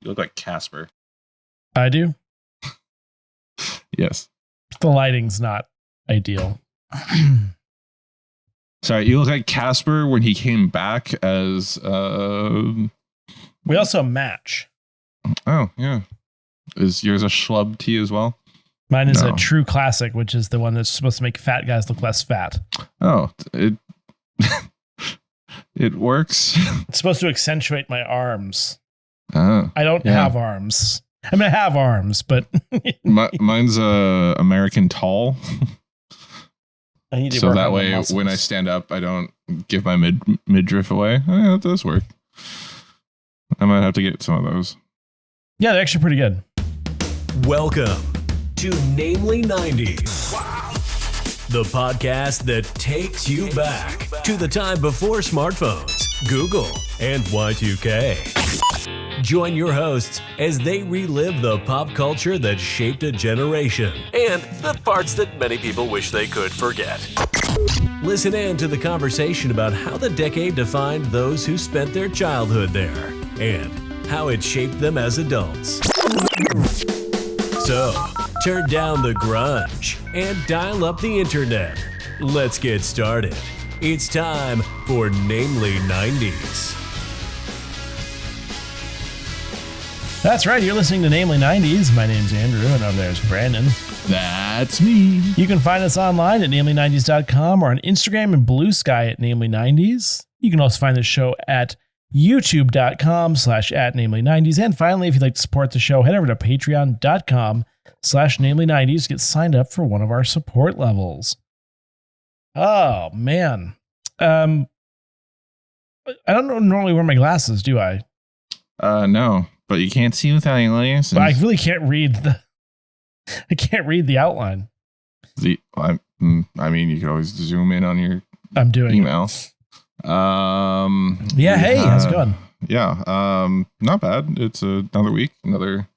You look like Casper. I do. Yes. The lighting's not ideal. Sorry, you look like Casper when he came back as. We also match. Oh yeah, is yours a schlub tee as well? Mine is a true classic, which is the one that's supposed to make fat guys look less fat. Oh, it works. It's supposed to accentuate my arms. Oh, I don't have arms. I mean, I have arms, but mine's American tall. I need to so work that on way, when I stand up, I don't give my midriff away. Oh, yeah, that does work. I might have to get some of those. Yeah, they're actually pretty good. Welcome to Namely 90s. Wow. The podcast that takes you back to the time before smartphones, Google, and Y2K. Join your hosts as they relive the pop culture that shaped a generation and the parts that many people wish they could forget. Listen in to the conversation about how the decade defined those who spent their childhood there and how it shaped them as adults. So, turn down the grunge and dial up the internet. Let's get started. It's time for Namely 90s. That's right. You're listening to Namely 90s. My name's Andrew, and over there's Brandon. That's me. You can find us online at namely90s.com or on Instagram and Bluesky at namely90s. You can also find the show at youtube.com/@namely90s. And finally, if you'd like to support the show, head over to patreon.com/namely90s to get signed up for one of our support levels. Oh, man. I don't normally wear my glasses, do I? No, but you can't see without your glasses. But I really can't read the outline. I mean, you could always zoom in on your email. Hey, how's it going? Yeah, not bad. It's another week, another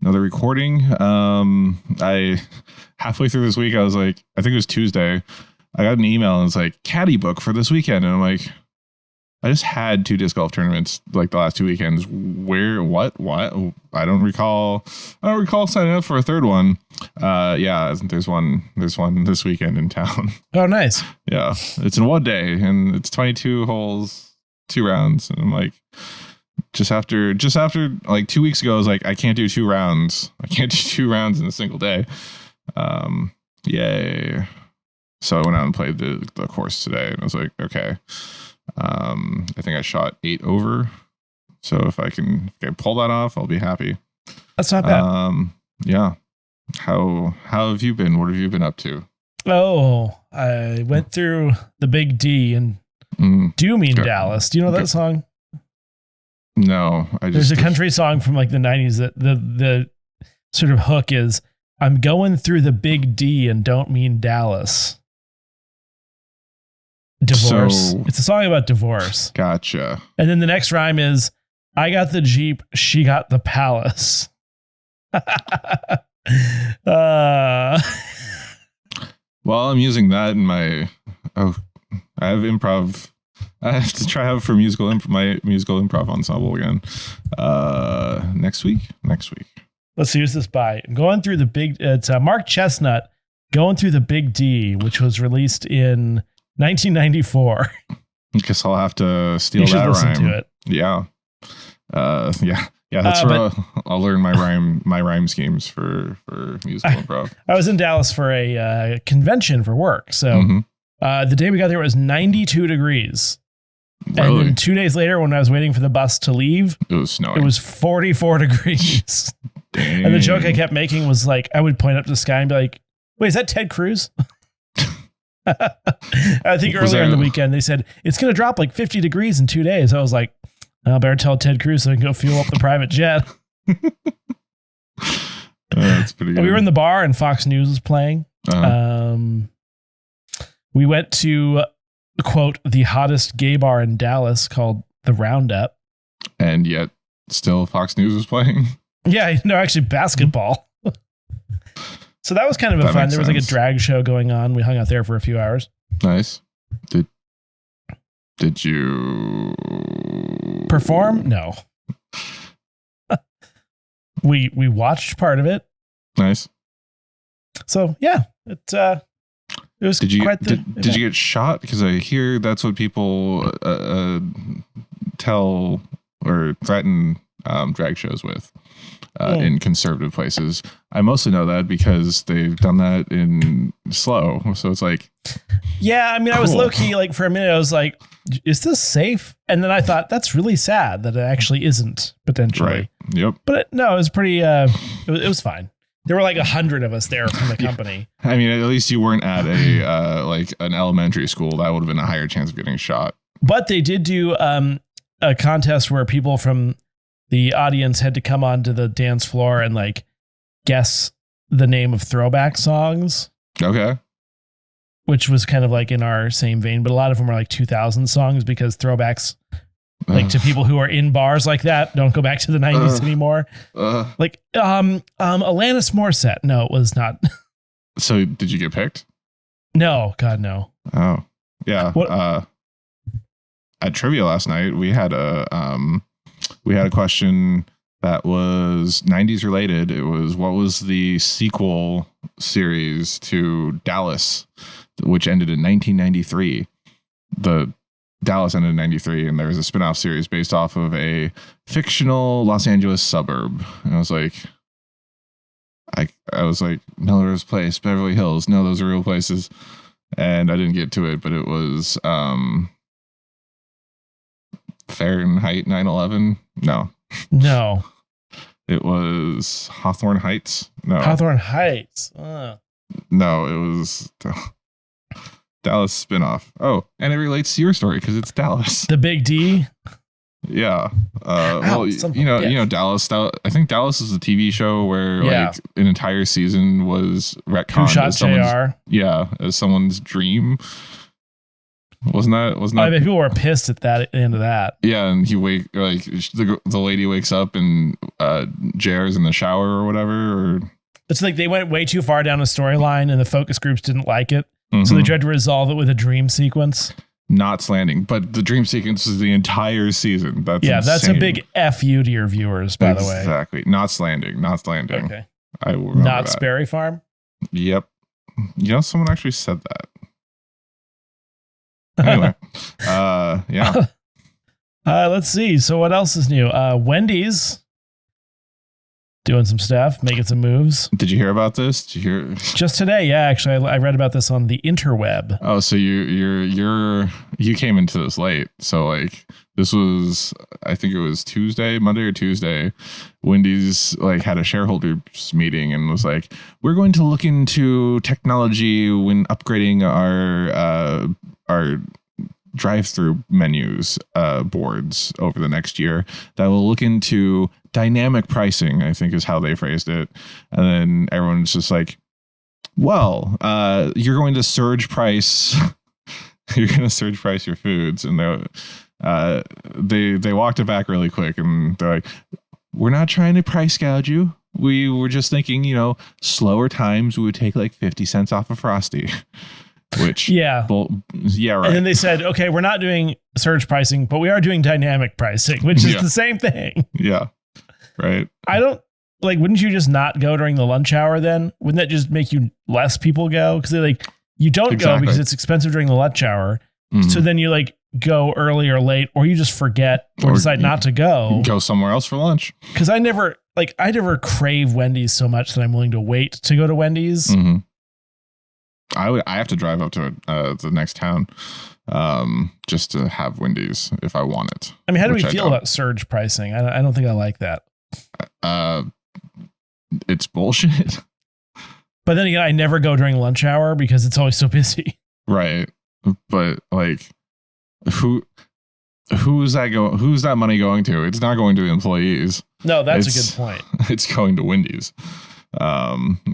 recording. I halfway through this week, I was like, I think it was Tuesday, I got an email and it's like, caddy book for this weekend, and I'm like, I just had 2 disc golf tournaments like the last 2 weekends. Where? What? I don't recall signing up for a third one. Yeah, there's one this weekend in town. Oh, nice. Yeah, it's in one day and it's 22 holes, 2 rounds. And I'm like, just after like 2 weeks ago, I was like, I can't do 2 rounds. I can't do 2 rounds in a single day. Yay. So I went out and played the course today, and I was like, okay. I think I shot 8 over. So if I can pull that off, I'll be happy. That's not bad. Yeah. How have you been? What have you been up to? Oh, I went through the Big D and Do Mean Dallas. Do you know that song? No, there's a country song from like the 90s that the sort of hook is, I'm going through the Big D and don't mean Dallas. Divorce. So, it's a song about divorce. Gotcha. And then the next rhyme is, I got the Jeep, she got the palace. Well, I'm using that in my. I have improv. I have to try out for my musical improv ensemble again. Next week. Let's see, who's this by? Going through the big. It's Mark Chestnut, Going Through the Big D, which was released in 1994. Guess I'll have to steal that rhyme. Listen to it. Yeah. That's where I'll learn my rhyme schemes for musical improv. I was in Dallas for a convention for work. So the day we got there, it was 92 degrees. Really? And then 2 days later, when I was waiting for the bus to leave, it was snowing. It was 44 degrees. Dang. And the joke I kept making was like, I would point up to the sky and be like, wait, is that Ted Cruz? I think earlier in the weekend, they said, it's going to drop like 50 degrees in 2 days. I was like, I better tell Ted Cruz so I can go fuel up the private jet. That's pretty good. We were in the bar and Fox News was playing. We went to, quote, the hottest gay bar in Dallas called The Roundup. And yet still Fox News was playing? Yeah, no, actually basketball. So that was kind of fun. There was like a drag show going on. We hung out there for a few hours. Nice. Did you perform? No. We watched part of it. Nice. So yeah, it was Did you quite the did you get shot? Because I hear that's what people tell or threaten drag shows with in conservative places. I mostly know that because they've done that in slow. So it's like, yeah, I mean, cool. I was low key, like for a minute, I was like, is this safe? And then I thought that's really sad that it actually isn't potentially. Right. Yep. But no, it was pretty, it was fine. There were like 100 of us there from the company. I mean, at least you weren't at a like an elementary school. That would have been a higher chance of getting shot. But they did do a contest where people from the audience had to come onto the dance floor and like guess the name of throwback songs. Okay. Which was kind of like in our same vein, but a lot of them were like 2000 songs because throwbacks, like to people who are in bars like that, don't go back to the 90s anymore. Like Alanis Morissette. No, it was not. So did you get picked? No, God, no. Oh, yeah. What? At trivia last night, we had a question that was 90s related. It was, what was the sequel series to Dallas, which ended in 1993? The Dallas ended in 93, and there was a spin-off series based off of a fictional Los Angeles suburb. And I was like, Melrose Place, Beverly Hills. No, those are real places. And I didn't get to it, but it was Fahrenheit 9/11. No. It was Hawthorne Heights. No. Hawthorne Heights. No, it was Dallas spinoff. Oh, and it relates to your story because it's Dallas. The Big D. Yeah. Well, you know Dallas. I think Dallas is a TV show where like an entire season was retconned. Who shot JR? Yeah, as someone's dream. Wasn't that? I mean, people were pissed at the end of that. Yeah, and the lady wakes up and JR's in the shower or whatever. Or it's like they went way too far down a storyline, and the focus groups didn't like it, so they tried to resolve it with a dream sequence. Knots Landing, but the dream sequence is the entire season. That's a big FU to your viewers, by the way. Exactly. Knots Landing. Okay. I will remember Knott's Berry Farm. Yep. You know, someone actually said that. Anyway, yeah. Let's see. So what else is new? Wendy's doing some stuff, making some moves. Did you hear about this? Did you hear? Just today, yeah. Actually, I read about this on the interweb. Oh, so you came into this late. So like this was, I think it was Monday or Tuesday. Wendy's like had a shareholders meeting and was like, we're going to look into technology when upgrading our drive-through menus boards over the next year that will look into dynamic pricing, I think is how they phrased it. And then everyone's just like, well, you're going to surge price your foods. And they walked it back really quick, and they're like, we're not trying to price gouge you. We were just thinking, slower times we would take like 50 cents off of Frosty. Which yeah, right. And then they said, okay, we're not doing surge pricing, but we are doing dynamic pricing, which is the same thing. Yeah, right. I don't wouldn't you just not go during the lunch hour then? Wouldn't that just make you less people go? Because you don't go because it's expensive during the lunch hour. Mm-hmm. So then you go early or late, or you just forget or decide not to go. Go somewhere else for lunch. Because I never crave Wendy's so much that I'm willing to wait to go to Wendy's. Mm-hmm. I have to drive up to the next town just to have Wendy's if I want it. I mean, how do we feel about surge pricing? I don't think I like that. It's bullshit. But then again, I never go during lunch hour because it's always so busy. Right. But who's that money going to? It's not going to the employees. No, that's a good point. It's going to Wendy's.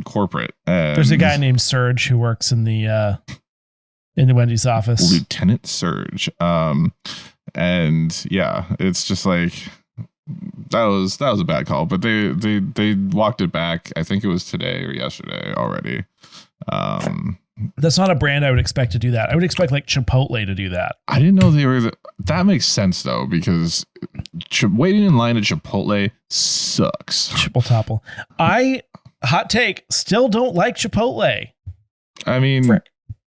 Corporate. And there's a guy named Serge who works in the Wendy's office. Lieutenant Serge. And yeah, it's just like that was a bad call, but they walked it back. I think it was today or yesterday already. That's not a brand I would expect to do that. I would expect like Chipotle to do that. I didn't know they were. That makes sense though, because waiting in line at Chipotle sucks. Chipotle. Hot take, still don't like Chipotle. I mean,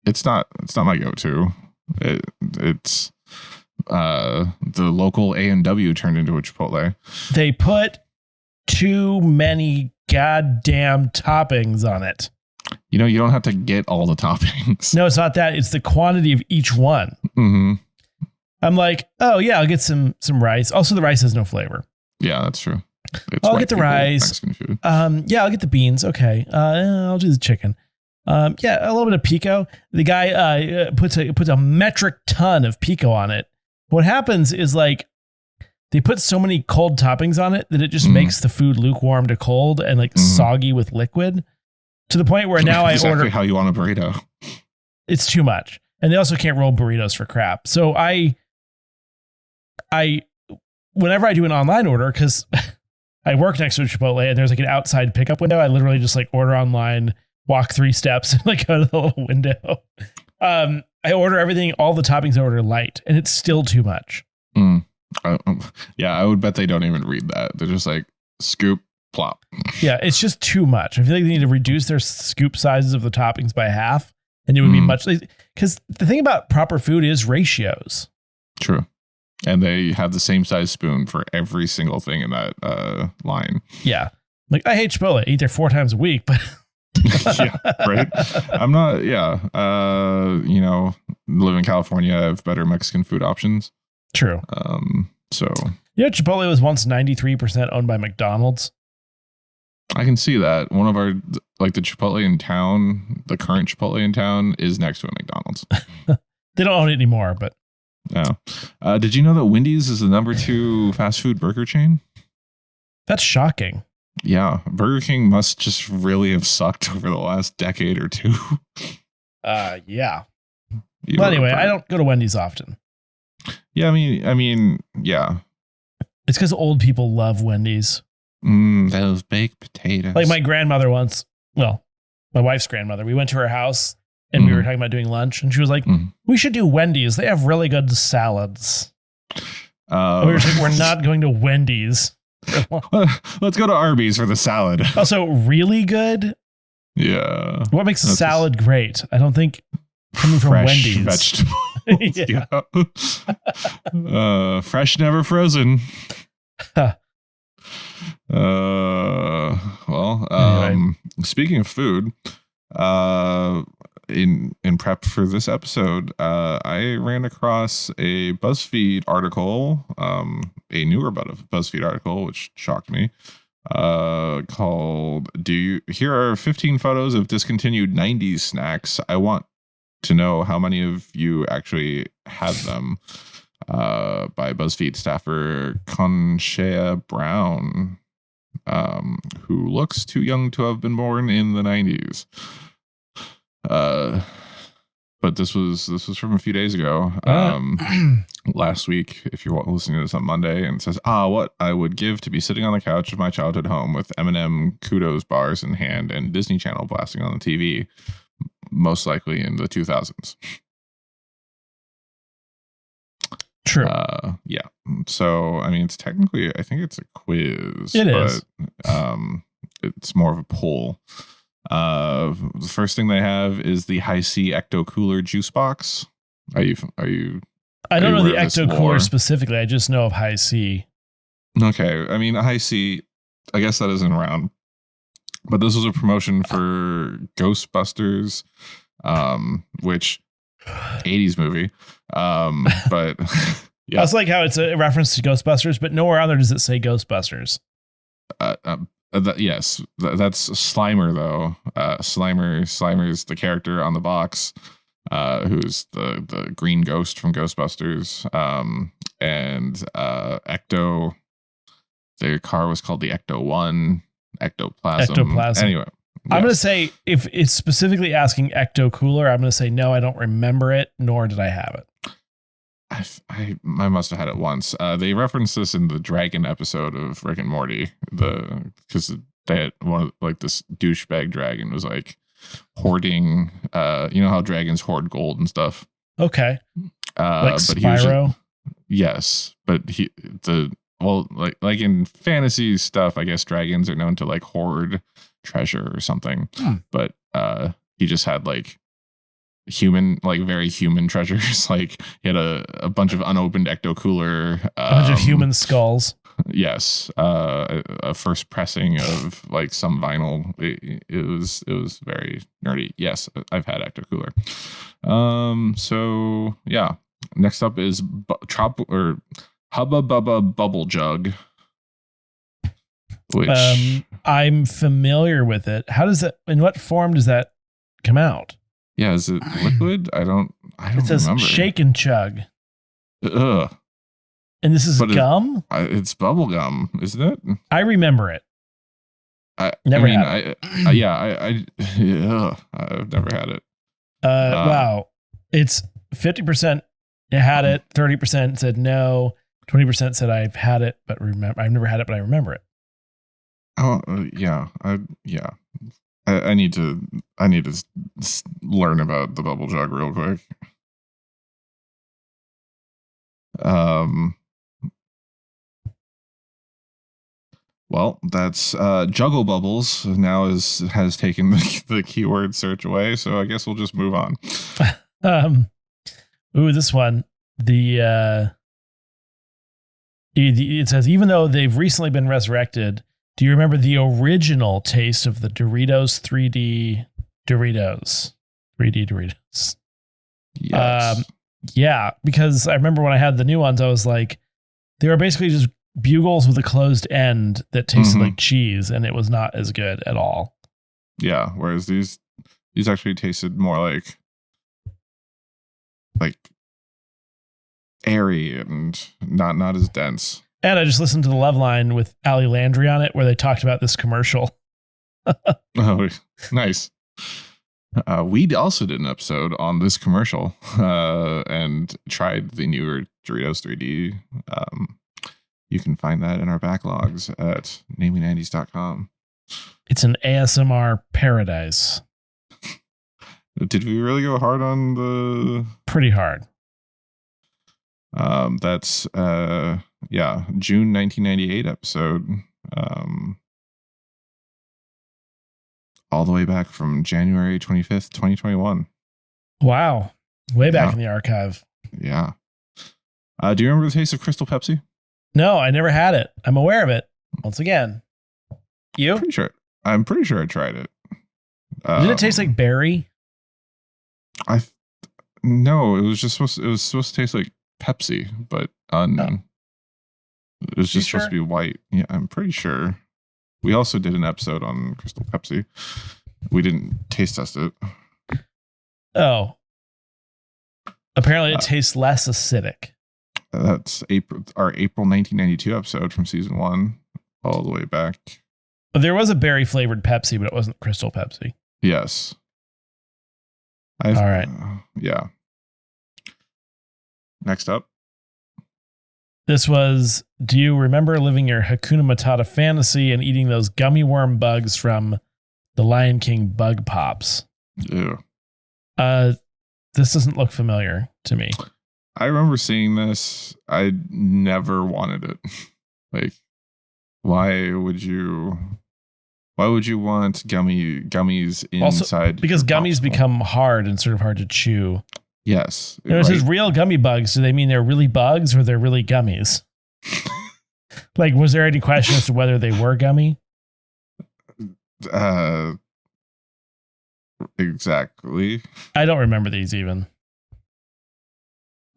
it's not my go-to. It's the local A&W turned into a Chipotle. They put too many goddamn toppings on it. You know, you don't have to get all the toppings. No, it's not that. It's the quantity of each one. Mm-hmm. I'm like, oh yeah, I'll get some rice. Also, the rice has no flavor. Yeah, that's true. I'll get the rice. Mexican food. Yeah, I'll get the beans. Okay. I'll do the chicken. Yeah, a little bit of pico. The guy puts a metric ton of pico on it. What happens is like they put so many cold toppings on it that it just makes the food lukewarm to cold and like soggy with liquid, to the point where now I order how you want a burrito. It's too much, and they also can't roll burritos for crap. So I whenever I do an online order, because I work next to a Chipotle and there's like an outside pickup window, I literally just like order online, walk 3 steps, and like go to the little window. I order everything, all the toppings I order light, and it's still too much. Yeah, I would bet they don't even read that. They're just like scoop, plop. Yeah, it's just too much. I feel like they need to reduce their scoop sizes of the toppings by half, and it would be much. Because the thing about proper food is ratios. True. And they have the same size spoon for every single thing in that line. Yeah. Like, I hate Chipotle. I eat there 4 times a week, but... Yeah, right? I'm not, you know, live in California, I have better Mexican food options. True. So... You know, Chipotle was once 93% owned by McDonald's. I can see that. One of our, like the Chipotle in town, the current Chipotle in town is next to a McDonald's. They don't own it anymore, but... No. Did you know that Wendy's is the number 2 fast food burger chain? That's shocking. Yeah. Burger King must just really have sucked over the last decade or 2. Yeah. Well, anyway, I don't go to Wendy's often. Yeah, I mean, yeah. It's because old people love Wendy's. Those baked potatoes. Like my grandmother once, well, my wife's grandmother, we went to her house and we were talking about doing lunch, and she was like, we should do Wendy's. They have really good salads. And we were like, we're not going to Wendy's. Let's go to Arby's for the salad. Also, really good? Yeah. What makes a salad great? I don't think coming from Wendy's. Vegetables. Yeah. Fresh, never frozen. Anyway. Speaking of food, in prep for this episode, I ran across a BuzzFeed article, a newer BuzzFeed article, which shocked me, called here are 15 photos of discontinued 90s snacks. I want to know how many of you actually have them, by BuzzFeed staffer Conchea Brown, who looks too young to have been born in the 90s. But this was from a few days ago. Last week, if you're listening to this on Monday, and it says, what I would give to be sitting on the couch of my childhood home with M&M Kudos bars in hand and Disney Channel blasting on the TV, most likely in the 2000s. True. Yeah. So, I mean, it's technically, I think it's a quiz. It is. It's more of a poll. The first thing they have is the High C Ecto Cooler juice box. Are you? I don't know the Ecto Cooler specifically. I just know of High C. Okay. I mean, High C, I guess that isn't around. But this was a promotion for Ghostbusters, which 80s movie. But yeah. That's like how it's a reference to Ghostbusters, but nowhere on there does it say Ghostbusters. Yes, that's Slimer though. Slimer's the character on the box, who's the green ghost from Ghostbusters. And Ecto, their car was called the Ecto 1, Ectoplasm. Anyway, I'm going to say, if it's specifically asking Ecto Cooler, I'm going to say no, I don't remember it, nor did I have it. I must have had it once. They referenced this in the Dragon episode of Rick and Morty, because they had one of this douchebag dragon was like, hoarding. You know how dragons hoard gold and stuff. Okay. Like But Spyro. Yes, but like in fantasy stuff, I guess dragons are known to like hoard treasure or something. But he just had like very human treasures. Like he had a bunch of unopened ecto cooler, A bunch of human skulls. Yes, a first pressing of like some vinyl. It was very nerdy. Yes, I've had ecto cooler. So yeah. Next up is Hubba Bubba Bubble Jug, which I'm familiar with it. How does that? In what form does that come out? Yeah, is it liquid? I don't It says remember. shake and chug. Ugh. And this is But gum? It's bubble gum, isn't it? I remember it. I've never had it. Wow. It's 50% had it, 30% said no, 20% said I've had it, but I've never had it, but I remember it. Oh, yeah. I need to learn about the bubble jug real quick. Well, that's Juggle Bubbles now has taken the keyword search away, so I guess we'll just move on. This one. It says, even though they've recently been resurrected, do you remember the original taste of the Doritos 3D Doritos? 3D Doritos. Yes. Yeah, because I remember when I had the new ones, I was like, they were basically just bugles with a closed end that tasted like cheese, and it was not as good at all. Yeah, whereas these actually tasted more like airy and not as dense. And I just listened to the Love Line with Ali Landry on it, where they talked about this commercial. Oh, nice. We also did an episode on this commercial and tried the newer Doritos 3D. You can find that in our backlogs at namely90s.com. It's an ASMR paradise. Did we really go hard on the... Pretty hard. That's June 1998 episode. All the way back from January 25th, 2021. Wow. Way back in the archive. Yeah. Do you remember the taste of Crystal Pepsi? No, I never had it. I'm aware of it. Once again. You? I'm pretty sure I tried it. Did it taste like berry? No, it was supposed to taste like Pepsi, but it was just supposed to be white. Yeah, I'm pretty sure. We also did an episode on Crystal Pepsi. We didn't taste test it. Oh. Apparently it tastes less acidic. That's our April 1992 episode from season 1, all the way back. There was a berry flavored Pepsi, but it wasn't Crystal Pepsi. Yes. All right. Yeah. Next up. This was, do you remember living your Hakuna Matata fantasy and eating those gummy worm bugs from the Lion King Bug Pops? Ew. This doesn't look familiar to me. I remember seeing this. I never wanted it. Like, why would you want gummies inside? Also, because gummies become hard and sort of hard to chew. Yes. It says real gummy bugs. Do they mean they're really bugs or they're really gummies? Like, was there any question as to whether they were gummy? Exactly. I don't remember these even.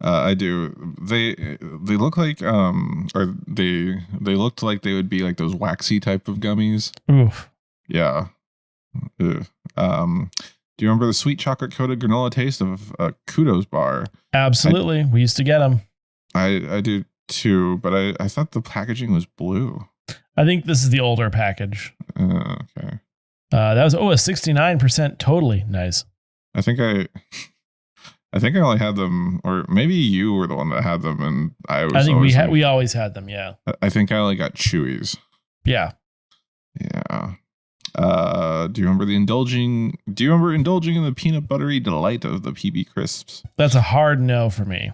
I do. They look like or they looked like they would be like those waxy type of gummies. Oof. Yeah. Ugh. Do you remember the sweet chocolate coated granola taste of a Kudos bar? Absolutely. We used to get them. I do too, but I thought the packaging was blue. I think this is the older package. Okay. That was a 69% totally nice. I think I only had them, or maybe you were the one that had them, and I think we always had them. Yeah. I think I only got Chewies. Yeah. Yeah. Do you remember indulging in the peanut buttery delight of the PB crisps? That's a hard no for me.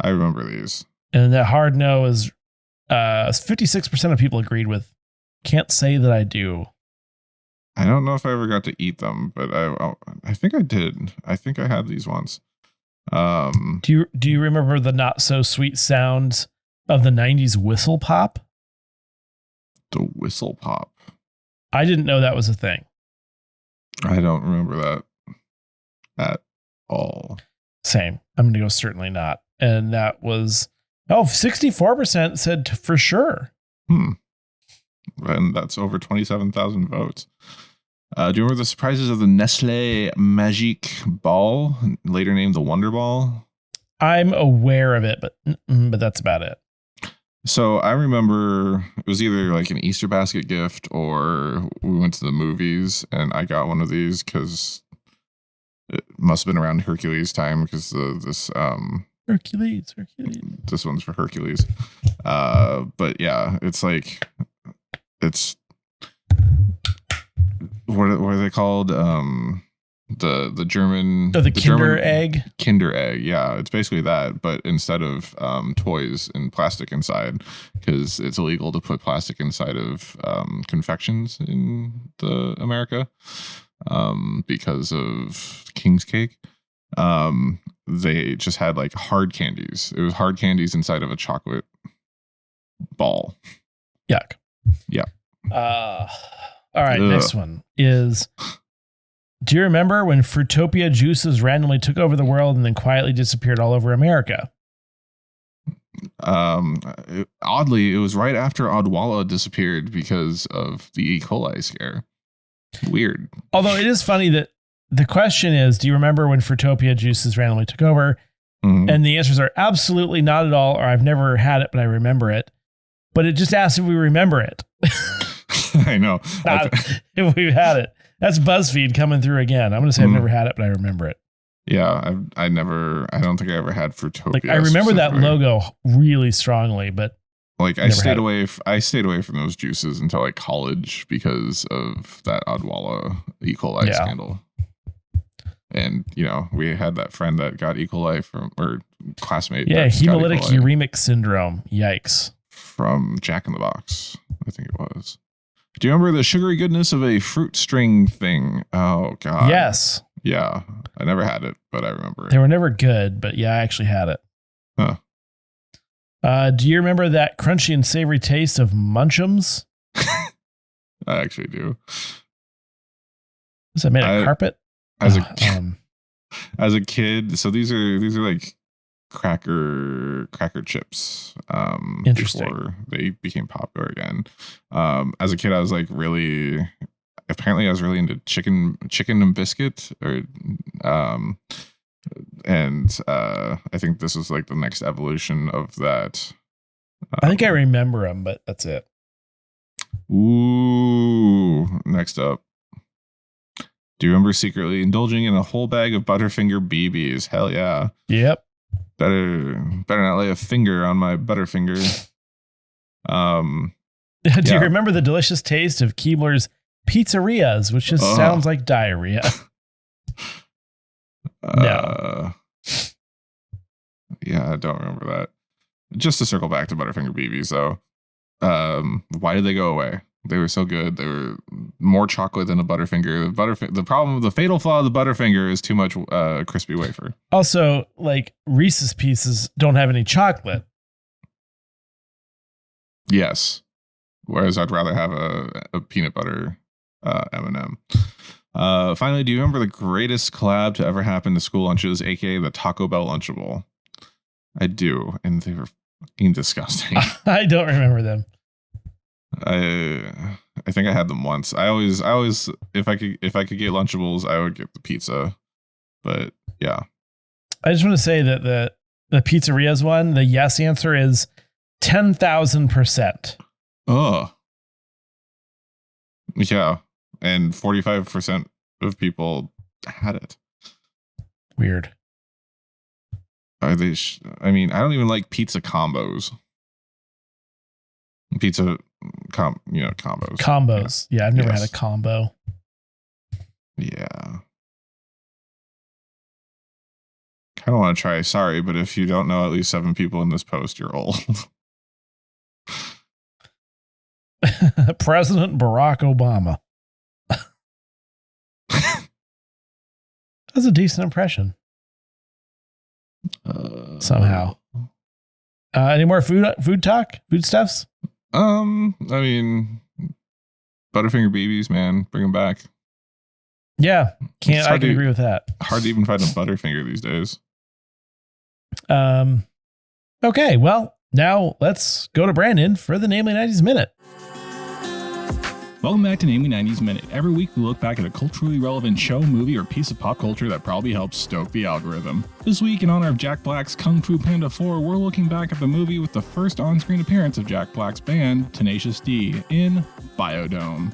I remember these. And that hard no is 56% of people agreed with. Can't say that I do. I don't know if I ever got to eat them, but I think I did. I think I had these once. Do you remember the not so sweet sounds of the 90s whistle pop? The whistle pop. I didn't know that was a thing. I don't remember that at all. Same. I'm going to go certainly not. And that was 64% said for sure. And that's over 27,000 votes. Do you remember the surprises of the Nestle Magique Ball, later named the Wonder Ball? I'm aware of it, but that's about it. So I remember it was either like an Easter basket gift or we went to the movies and I got one of these because it must have been around Hercules time because Hercules. This one's for Hercules. But yeah, it's like what are they called? The German the Kinder German egg. Kinder egg, yeah, it's basically that, but instead of toys and plastic inside, because it's illegal to put plastic inside of confections in the America because of King's cake. They just had like hard candies. It was hard candies inside of a chocolate ball. Yuck. Yeah. All right, next one is, do you remember when Fruitopia juices randomly took over the world and then quietly disappeared all over America? Oddly, it was right after Odwalla disappeared because of the E. coli scare. Weird. Although it is funny that the question is, do you remember when Fruitopia juices randomly took over? Mm-hmm. And the answers are absolutely not at all, or I've never had it, but I remember it. But it just asks if we remember it. I know. If we've had it. That's BuzzFeed coming through again. I'm going to say I've never had it, but I remember it. Yeah, I don't think I ever had Fruitopia. Like, I remember that logo really strongly, but like I stayed away from those juices until like college because of that Odwalla E. coli scandal. And we had that friend that got E. coli from, or classmate. Yeah, hemolytic uremic syndrome. Yikes. From Jack in the Box, I think it was. Do you remember the sugary goodness of a fruit string thing? Oh God. Yes. Yeah, I never had it, but I remember it. They were never good, but yeah, I actually had it. Huh. Do you remember that crunchy and savory taste of Munchums? I actually do. Was that made of carpet? As a kid, so these are like cracker chips before they became popular again. As a kid, I was like really into chicken and biscuit, or and I think this was like the next evolution of that. I think I remember them, but that's it. Ooh, next up. Do you remember secretly indulging in a whole bag of Butterfinger BBs? Hell yeah. Yep. Better not lay a finger on my Butterfinger. Do you remember the delicious taste of Keebler's Pizzerias, which just sounds like diarrhea? No. Yeah, I don't remember that. Just to circle back to Butterfinger BBs, though. Why did they go away? They were so good. They were more chocolate than a Butterfinger. The fatal flaw of the Butterfinger is too much crispy wafer. Also, like, Reese's Pieces don't have any chocolate. Yes. Whereas I'd rather have a peanut butter M&M. Finally, do you remember the greatest collab to ever happen to school lunches, aka the Taco Bell Lunchable? I do, and they were fucking disgusting. I don't remember them. I think I had them once. I always if I could get Lunchables, I would get the pizza. But yeah. I just want to say that the Pizzerias one, the yes answer is 10,000%. Oh. Yeah. And 45% of people had it. Weird. Are they? I mean, I don't even like pizza combos. Combos. Combos. Yeah, I've never had a combo. Yeah. Kind of want to try. Sorry, but if you don't know at least 7 people in this post, you're old. President Barack Obama. That's a decent impression. Somehow. Any more food talk? Food stuffs? I mean, Butterfinger BBs, man, bring them back. Yeah, I can agree with that. Hard to even find a Butterfinger these days. Okay, well, now let's go to Brandon for the Namely 90s Minute. Welcome back to Namely 90s Minute. Every week we look back at a culturally relevant show, movie, or piece of pop culture that probably helps stoke the algorithm. This week, in honor of Jack Black's Kung Fu Panda 4, we're looking back at the movie with the first on-screen appearance of Jack Black's band, Tenacious D, in Biodome.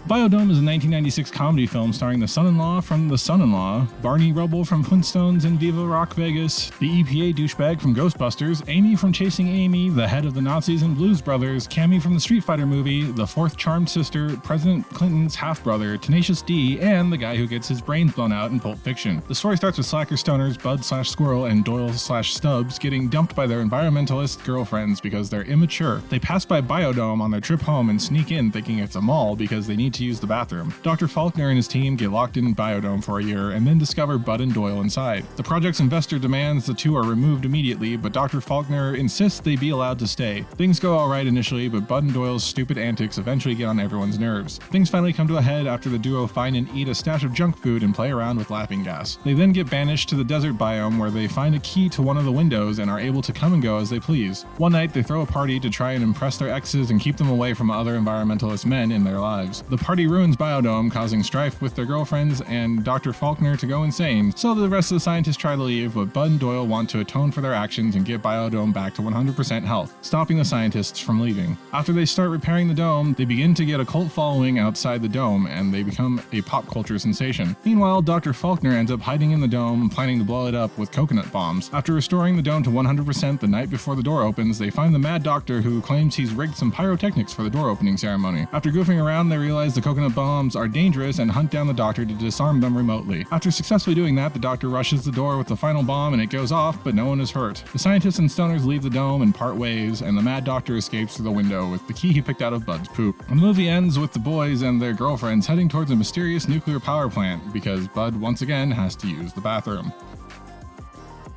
Biodome is a 1996 comedy film starring the son-in-law from The Son-in-Law, Barney Rubble from Flintstones and Viva Rock Vegas, the EPA douchebag from Ghostbusters, Amy from Chasing Amy, the head of the Nazis and Blues Brothers, Cammy from the Street Fighter movie, the fourth charmed sister, President Clinton's half-brother, Tenacious D, and the guy who gets his brains blown out in Pulp Fiction. The story starts with slacker stoners Bud/Squirrel and Doyle/Stubbs getting dumped by their environmentalist girlfriends because they're immature. They pass by Biodome on their trip home and sneak in thinking it's a mall because they need to use the bathroom. Dr. Faulkner and his team get locked in Biodome for a year and then discover Bud and Doyle inside. The project's investor demands the two are removed immediately, but Dr. Faulkner insists they be allowed to stay. Things go alright initially, but Bud and Doyle's stupid antics eventually get on everyone's nerves. Things finally come to a head after the duo find and eat a stash of junk food and play around with laughing gas. They then get banished to the desert biome where they find a key to one of the windows and are able to come and go as they please. One night they throw a party to try and impress their exes and keep them away from other environmentalist men in their lives. The party ruins Biodome, causing strife with their girlfriends and Dr. Faulkner to go insane, so the rest of the scientists try to leave, but Bud and Doyle want to atone for their actions and get Biodome back to 100% health, stopping the scientists from leaving. After they start repairing the dome, they begin to get a cult following outside the dome, and they become a pop culture sensation. Meanwhile, Dr. Faulkner ends up hiding in the dome and planning to blow it up with coconut bombs. After restoring the dome to 100% the night before the door opens, they find the Mad Doctor who claims he's rigged some pyrotechnics for the door opening ceremony. After goofing around, they realize the coconut bombs are dangerous and hunt down the Doctor to disarm them remotely. After successfully doing that, the Doctor rushes the door with the final bomb and it goes off, but no one is hurt. The scientists and stoners leave the dome and part ways, and the Mad Doctor escapes through the window with the key he picked out of Bud's poop. The movie ends with the boys and their girlfriends heading towards a mysterious nuclear power plant because Bud once again has to use the bathroom.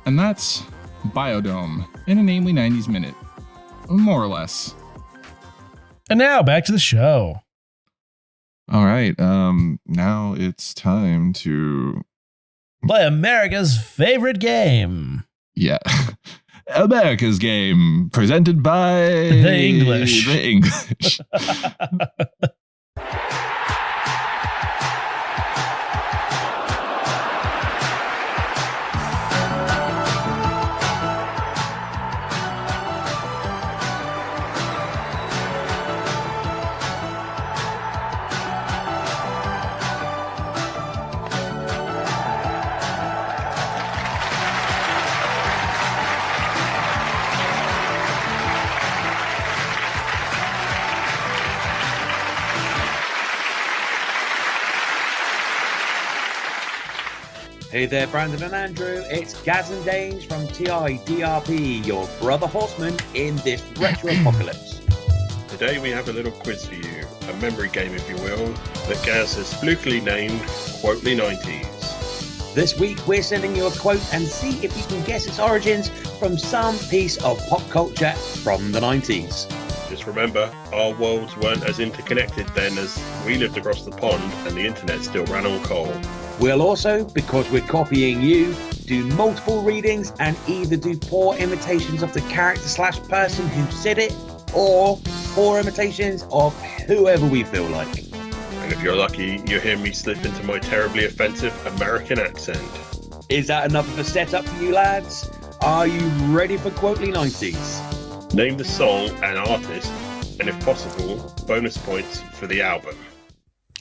And that's Biodome in a Namely 90s Minute. More or less. And now back to the show. All right. Now it's time to play America's favorite game. Yeah. America's game presented by The English. The English. Hey there, Brandon and Andrew. It's Gaz and Danes from TIDRP, your brother horseman in this retro apocalypse. Today we have a little quiz for you, a memory game if you will, that Gaz has spookily named Quotely 90s. This week we're sending you a quote and see if you can guess its origins from some piece of pop culture from the 90s. Just remember, our worlds weren't as interconnected then as we lived across the pond and the internet still ran on coal. We'll also, because we're copying you, do multiple readings and either do poor imitations of the character/person who said it, or poor imitations of whoever we feel like. And if you're lucky, you'll hear me slip into my terribly offensive American accent. Is that enough of a setup for you lads? Are you ready for Quotely 90s? Name the song and artist, and if possible, bonus points for the album.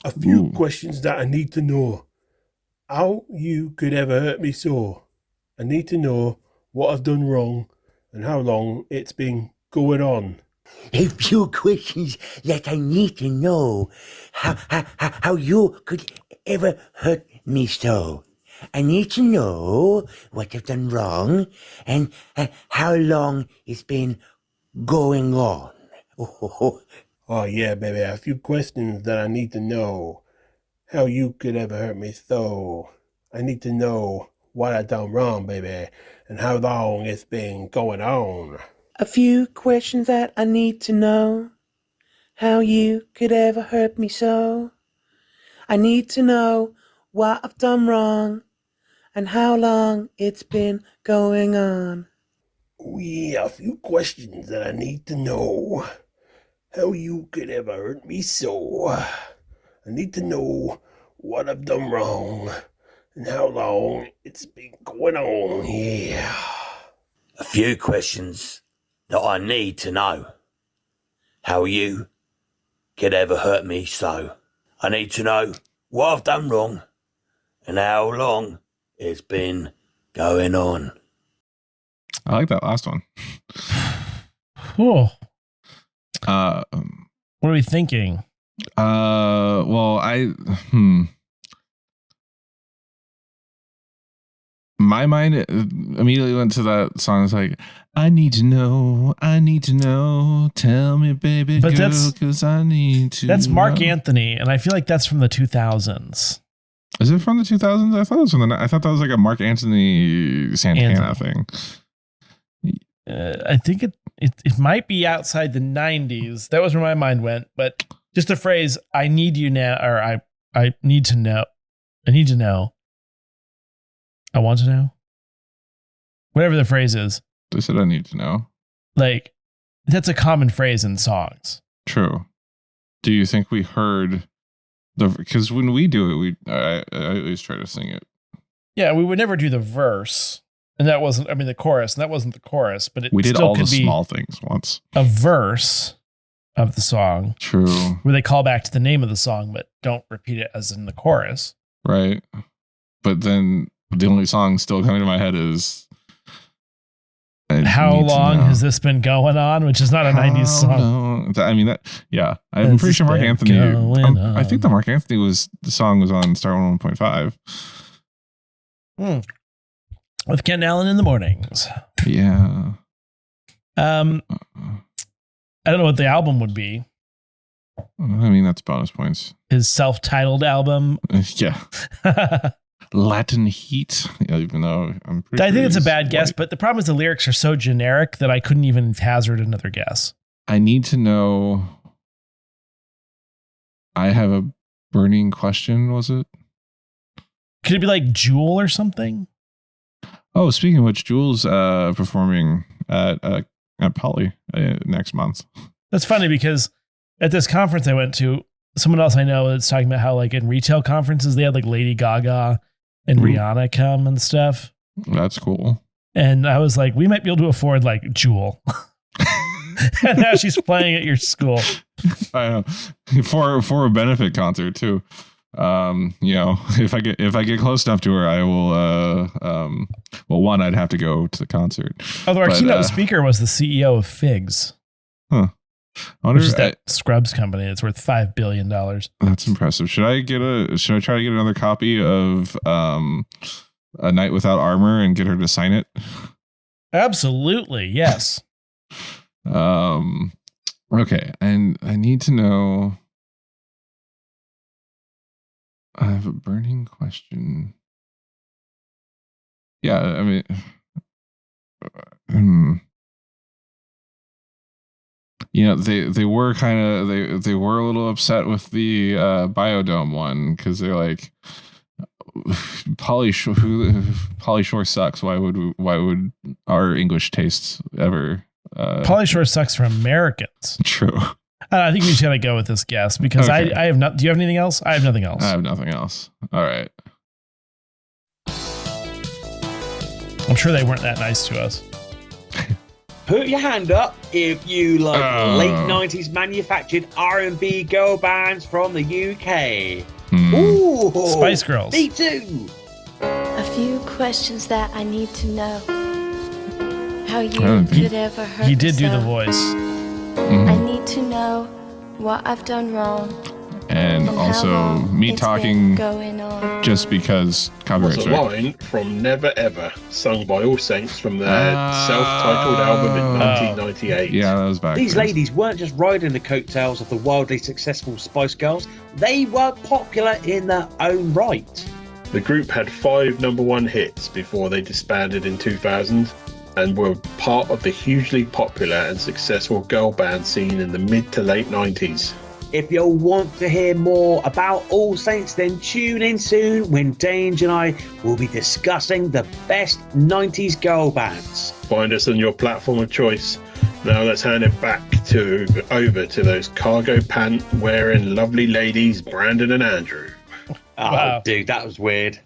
A few questions that I need to know. How you could ever hurt me so? I need to know what I've done wrong and how long it's been going on. A few questions that I need to know. How you could ever hurt me so. I need to know what I've done wrong and how long it's been going on. Oh, yeah, baby. A few questions that I need to know. How you could ever hurt me so. I need to know what I've done wrong, baby, and how long it's been going on. A few questions that I need to know. How you could ever hurt me so. I need to know what I've done wrong and how long it's been going on. Oh, yeah, a few questions that I need to know. How you could ever hurt me so. I need to know what I've done wrong and how long it's been going on. Yeah. A few questions that I need to know. How you could ever hurt me so. I need to know what I've done wrong and how long it's been going on. I like that last one. Cool. What are we thinking? Well, my mind immediately went to that song. It's like, I need to know, tell me, baby, but girl, because I need to. That's Mark know. Anthony, and I feel like that's from the 2000s. Is it from the 2000s? I thought it was from I thought that was like a Mark Anthony Santana thing. I think it might be outside the 90s. That was where my mind went. But just the phrase, I need you now, or I need to know. I need to know. I want to know. Whatever the phrase is. They said I need to know. Like, that's a common phrase in songs. True. Do you think we heard because when we do it, I always try to sing it. Yeah, we would never do the verse. And that wasn't, the chorus, and that wasn't the chorus, but we did still all could the be small things once. A verse of the song. True. Where they call back to the name of the song, but don't repeat it as in the chorus. Right. But then the only song still coming to my head is How Long Has This Been Going On, which is not a 90s song. Yeah. I'm pretty sure Mark Anthony, I think the Mark Anthony song was on Star 101.5. With Ken Allen in the mornings. Yeah. I don't know what the album would be. That's bonus points. His self-titled album. Yeah. Latin Heat. Yeah, even though I'm pretty I think it's a bad guess, but the problem is the lyrics are so generic that I couldn't even hazard another guess. I need to know. I have a burning question, was it? Could it be like Jewel or something? Oh, speaking of which, Jules performing at Poly next month. That's funny because at this conference I went to, someone else I know is talking about how like in retail conferences they had like Lady Gaga and Rihanna come and stuff. That's cool. And I was like, we might be able to afford like Jewel. And now she's playing at your school. I know. For a benefit concert too. If I get close enough to her, I will. One, I'd have to go to the concert. Although our keynote speaker was the CEO of Figs, which is that Scrubs company. It's worth $5 billion. That's impressive. Should I try to get another copy of A Night Without Armor and get her to sign it? Absolutely, yes. Okay, and I need to know. I have a burning question. Yeah, they were kind of they were a little upset with the Biodome one because they're like, Pauly Shore sucks. Why would our English tastes ever? Pauly Shore sucks for Americans. True. I think we just gotta go with this guess because okay. I have not. Do you have anything else? I have nothing else. I have nothing else. All right. I'm sure they weren't that nice to us. Put your hand up if you like late 90s manufactured R&B girl bands from the UK. Ooh, Spice Girls. Me too. A few questions that I need to know. How you could ever hurt He did me do so. the voice. I need to know what I've done wrong. And how also long me it's talking been going on. just because copyright Was a strike. line from Never Ever, sung by All Saints from their self-titled album in 1998. Yeah, that was back These then. ladies weren't just riding the coattails of the wildly successful Spice Girls, they were popular in their own right. The group had 5 number-1 hits before they disbanded in 2000 and were part of the hugely popular and successful girl band scene in the mid to late 90s. If you want to hear more about All Saints, then tune in soon when Dange and I will be discussing the best 90s girl bands. Find us on your platform of choice. Now let's hand it back over to those cargo pant wearing lovely ladies, Brandon and Andrew. Oh, Wow. dude, that was weird.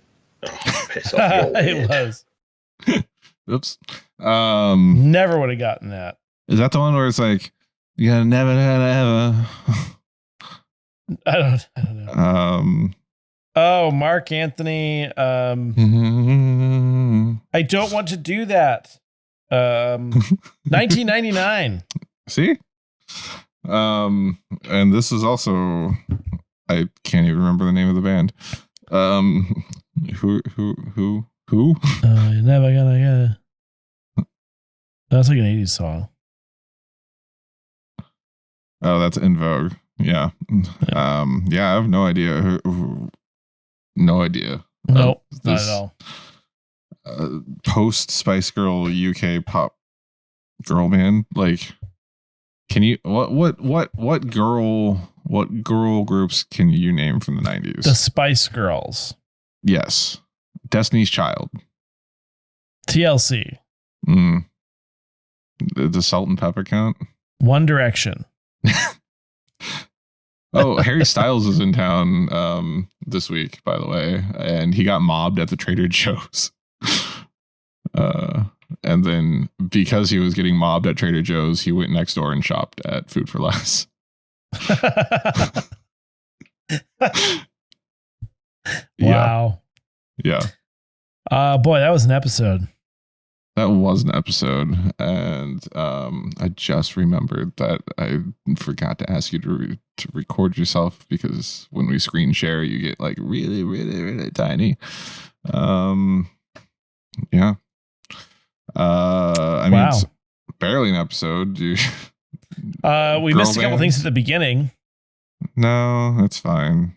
Oh, piss off, you're It weird. was. Oops. Never would have gotten that. Is that the one where it's like, you gotta never ever? I don't know. Oh, Mark Anthony. I don't want to do that. 1999. See? And this is also, I can't even remember the name of the band. Who? You're never gonna get it. That's like an 80s song. Oh, that's In Vogue. Yeah. Yeah, I have no idea. No idea. Nope, not at all. Post Spice Girl UK pop girl band. Like, can you what girl groups can you name from the 90s? The Spice Girls. Yes. Destiny's Child. TLC. The Salt and Pepper count? One Direction. Oh, Harry Styles is in town this week, by the way, and he got mobbed at the Trader Joe's. And then because he was getting mobbed at Trader Joe's, he went next door and shopped at Food for Less. Wow. Yeah. Boy, that was an episode. That was an episode, and I just remembered that I forgot to ask you to record yourself, because when we screen share, you get like really, really, really tiny. Yeah. I mean, it's barely an episode. We missed a couple things at the beginning. No, that's fine.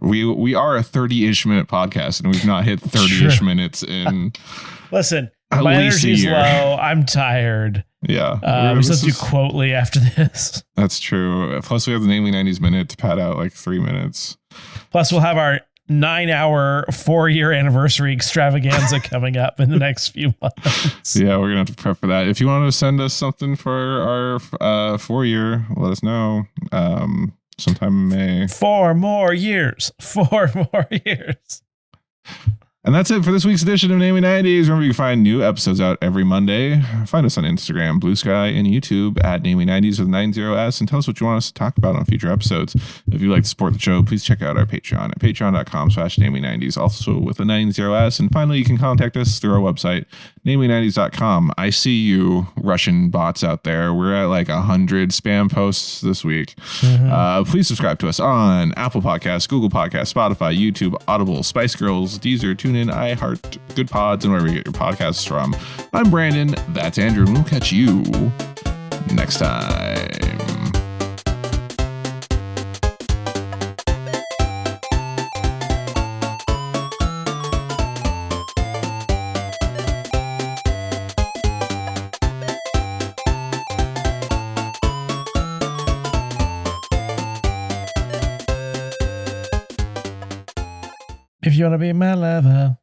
We are a 30-ish minute podcast, and we've not hit 30-ish minutes in. Listen, at my least a energy's year. low. I'm tired. Yeah. We're supposed to do Quotely after this. That's true. Plus, we have the Namely 90s minute to pad out like 3 minutes. Plus, we'll have our 9-hour 4-year anniversary extravaganza coming up in the next few months. Yeah, we're going to have to prep for that. If you want to send us something for our 4-year, let us know. Sometime in May. 4 more years. 4 more years. And that's it for this week's edition of Namely 90s. Remember, you can find new episodes out every Monday. Find us on Instagram, Bluesky, and YouTube at Namely 90s with 90s, and tell us what you want us to talk about on future episodes. If you'd like to support the show, please check out our Patreon at patreon.com/Namely90s, also with a 90s. And finally, you can contact us through our website, Namely90s.com. I see you Russian bots out there. We're at like 100 spam posts this week. Please subscribe to us on Apple Podcasts, Google Podcasts, Spotify, YouTube, Audible, Spice Girls, Deezer, TuneIn, iHeart, Good Pods, and wherever you get your podcasts from. I'm Brandon. That's Andrew. And we'll catch you next time. If you want to be my lover.